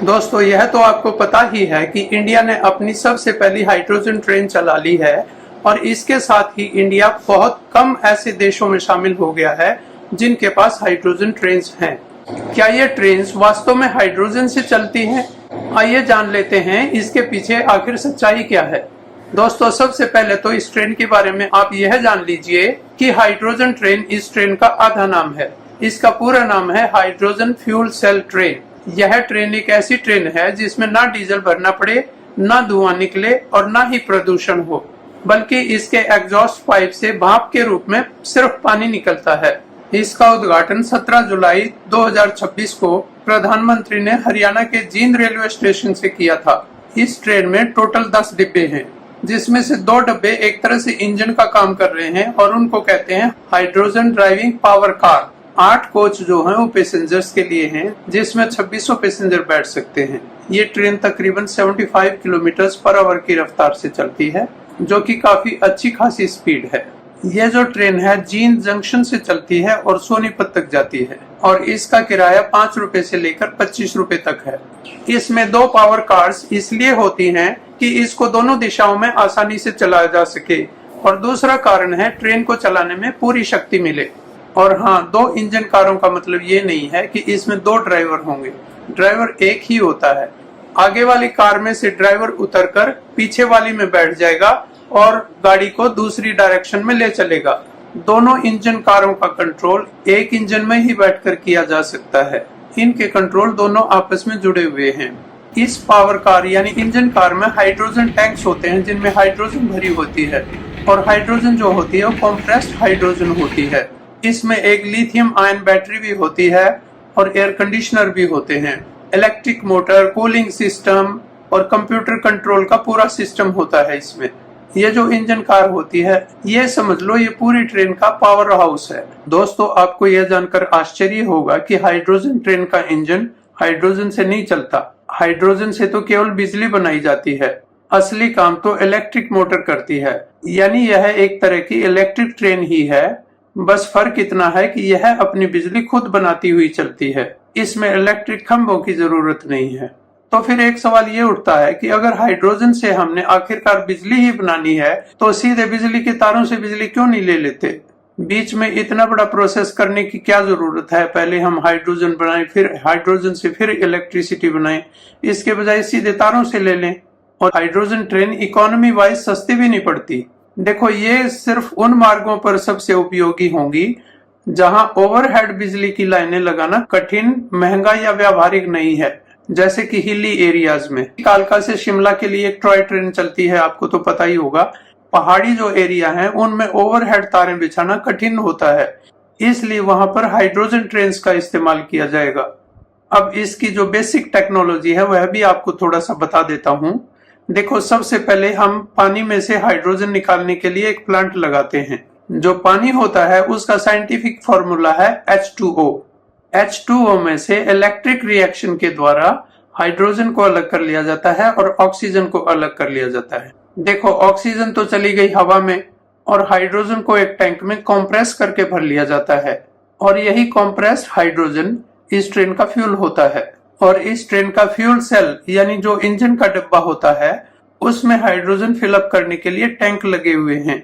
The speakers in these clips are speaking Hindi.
दोस्तों, यह तो आपको पता ही है कि इंडिया ने अपनी सबसे पहली हाइड्रोजन ट्रेन चला ली है और इसके साथ ही इंडिया बहुत कम ऐसे देशों में शामिल हो गया है जिनके पास हाइड्रोजन ट्रेन्स हैं। क्या ये ट्रेन्स वास्तव में हाइड्रोजन से चलती हैं? आइए जान लेते हैं इसके पीछे आखिर सच्चाई क्या है। दोस्तों, सबसे पहले तो इस ट्रेन के बारे में आप यह जान लीजिए कि हाइड्रोजन ट्रेन इस ट्रेन का आधा नाम है। इसका पूरा नाम है हाइड्रोजन फ्यूल सेल ट्रेन। यह ट्रेन एक ऐसी ट्रेन है जिसमें ना डीजल भरना पड़े, ना धुआं निकले और ना ही प्रदूषण हो, बल्कि इसके एग्जॉस्ट पाइप से भाप के रूप में सिर्फ पानी निकलता है। इसका उद्घाटन 17 जुलाई 2026 को प्रधानमंत्री ने हरियाणा के जींद रेलवे स्टेशन से किया था। इस ट्रेन में टोटल 10 डिब्बे हैं, जिसमें से 2 डिब्बे एक तरह से इंजन का काम कर रहे हैं और उनको कहते हैं hydrogen driving power car. 8 coach जो हैं वो पैसेंजर्स के लिए हैं, जिसमें 2600 पैसेंजर बैठ सकते हैं। ये ट्रेन तकरीबन 75 किलोमीटर पर आवर की रफ्तार से चलती है, जो कि काफी अच्छी खासी स्पीड है। यह जो ट्रेन है जींद जंक्शन से चलती है और सोनीपत तक जाती है और इसका किराया 5 रुपए से लेकर 25 रुपए तक है। इसमें 2 पावर कार्स इसलिए होती हैं कि इसको दोनों दिशाओं में आसानी से चलाया जा सके, और दूसरा कारण है ट्रेन को चलाने में पूरी शक्ति मिले। और हाँ, 2 इंजन कारों का मतलब ये नहीं है कि इसमें 2 ड्राइवर होंगे। ड्राइवर एक ही होता है। आगे वाली कार में से ड्राइवर उतरकर पीछे वाली में बैठ जाएगा और गाड़ी को दूसरी डायरेक्शन में ले चलेगा। दोनों इंजन कारों का कंट्रोल एक इंजन में ही बैठकर किया जा सकता है। इनके कंट्रोल दोनों आपस में जुड़े हुए हैं। इस पावर कार यानी इंजन कार में हाइड्रोजन टैंक्स होते हैं जिनमें हाइड्रोजन भरी होती है, और हाइड्रोजन जो होती है वो कंप्रेस्ड हाइड्रोजन होती है। इसमें एक लिथियम आयन बैटरी भी होती है और एयर कंडीशनर भी होते हैं। इलेक्ट्रिक मोटर, कूलिंग सिस्टम और कंप्यूटर कंट्रोल का पूरा सिस्टम होता है इसमें। ये जो इंजन कार होती है, ये समझ लो ये पूरी ट्रेन का पावर हाउस है। दोस्तों, आपको यह जानकर आश्चर्य होगा कि हाइड्रोजन ट्रेन का इंजन हाइड्रोजन से नहीं चलता। हाइड्रोजन से तो केवल बिजली बनाई जाती है। असली काम तो इलेक्ट्रिक मोटर करती है, यानी यह एक तरह की इलेक्ट्रिक ट्रेन ही है। बस फर्क इतना है कि यह अपनी बिजली खुद बनाती हुई चलती है। इसमें इलेक्ट्रिक खंभों की जरूरत नहीं है। तो फिर एक सवाल ये उठता है कि अगर हाइड्रोजन से हमने आखिरकार बिजली ही बनानी है तो सीधे बिजली के तारों से बिजली क्यों नहीं ले लेते? बीच में इतना बड़ा प्रोसेस करने की क्या जरूरत है? पहले हम हाइड्रोजन बनाएं, फिर हाइड्रोजन से फिर इलेक्ट्रिसिटी बनाएं। इसके बजाय सीधे तारों से ले लें। और हाइड्रोजन ट्रेन इकोनॉमी वाइज सस्ती भी नहीं पड़ती। देखो, ये सिर्फ उन मार्गों पर सबसे उपयोगी होंगी जहां ओवरहेड बिजली की लाइनें लगाना कठिन, महंगा या व्यावहारिक नहीं है, जैसे कि हिली एरियाज में। कालका से शिमला के लिए एक टॉय ट्रेन चलती है, आपको तो पता ही होगा। पहाड़ी जो एरिया है उनमें ओवरहेड तारें बिछाना कठिन होता है, इसलिए वहां पर हाइड्रोजन ट्रेन का इस्तेमाल किया जाएगा। अब इसकी जो बेसिक टेक्नोलॉजी है वह भी आपको थोड़ा सा बता देता हूँ। देखो, सबसे पहले हम पानी में से हाइड्रोजन निकालने के लिए एक प्लांट लगाते हैं। जो पानी होता है उसका साइंटिफिक फॉर्मूला है H2O। H2O में से इलेक्ट्रिक रिएक्शन के द्वारा हाइड्रोजन को अलग कर लिया जाता है और ऑक्सीजन को अलग कर लिया जाता है। देखो, ऑक्सीजन तो चली गई हवा में और हाइड्रोजन को एक टैंक में कंप्रेस करके भर लिया जाता है, और यही कंप्रेस्ड हाइड्रोजन इस ट्रेन का फ्यूल होता है। और इस ट्रेन का फ्यूल सेल यानी जो इंजन का डिब्बा होता है उसमें हाइड्रोजन फिलअप करने के लिए टैंक लगे हुए हैं,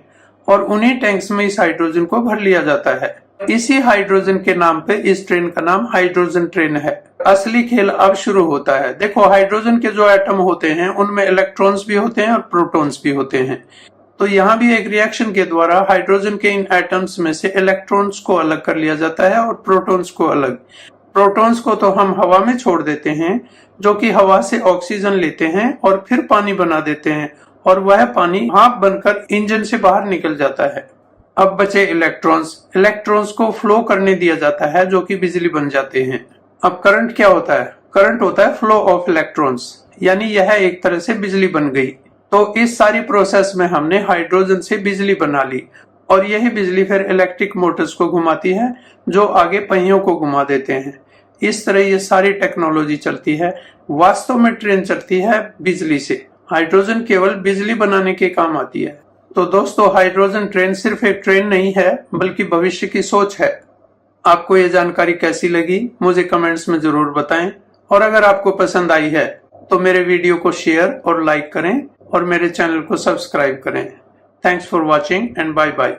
और उन्हीं टैंक्स में इस हाइड्रोजन को भर लिया जाता है। इसी हाइड्रोजन के नाम पे इस ट्रेन का नाम हाइड्रोजन ट्रेन है। असली खेल अब शुरू होता है। देखो, हाइड्रोजन के जो एटम होते हैं उनमें इलेक्ट्रॉन्स भी होते हैं और प्रोटॉन्स भी होते हैं। तो यहाँ भी एक रिएक्शन के द्वारा हाइड्रोजन के इन एटम्स में से इलेक्ट्रॉन्स को अलग कर लिया जाता है और प्रोटॉन्स को अलग। प्रोटॉन्स को तो हम हवा में छोड़ देते हैं, जो कि हवा से ऑक्सीजन लेते हैं और फिर पानी बना देते हैं, और वह पानी भाप बनकर इंजन से बाहर निकल जाता है। अब बचे इलेक्ट्रॉन्स। इलेक्ट्रॉन्स को फ्लो करने दिया जाता है, जो कि बिजली बन जाते हैं। अब करंट क्या होता है? करंट होता है फ्लो ऑफ इलेक्ट्रॉन्स, यानी यह एक तरह से बिजली बन गई। तो इस सारी प्रोसेस में हमने हाइड्रोजन से बिजली बना ली, और यही बिजली फिर इलेक्ट्रिक मोटर्स को घुमाती है, जो आगे पहियों को घुमा देते हैं। इस तरह ये सारी टेक्नोलॉजी चलती है। वास्तव में ट्रेन चलती है बिजली से। हाइड्रोजन केवल बिजली बनाने के काम आती है। तो दोस्तों, हाइड्रोजन ट्रेन सिर्फ एक ट्रेन नहीं है, बल्कि भविष्य की सोच है। आपको ये जानकारी कैसी लगी मुझे कमेंट्स में जरूर बताएं। और अगर आपको पसंद आई है तो मेरे वीडियो को शेयर और लाइक करें और मेरे चैनल को सब्सक्राइब करें। Thanks for watching and bye bye.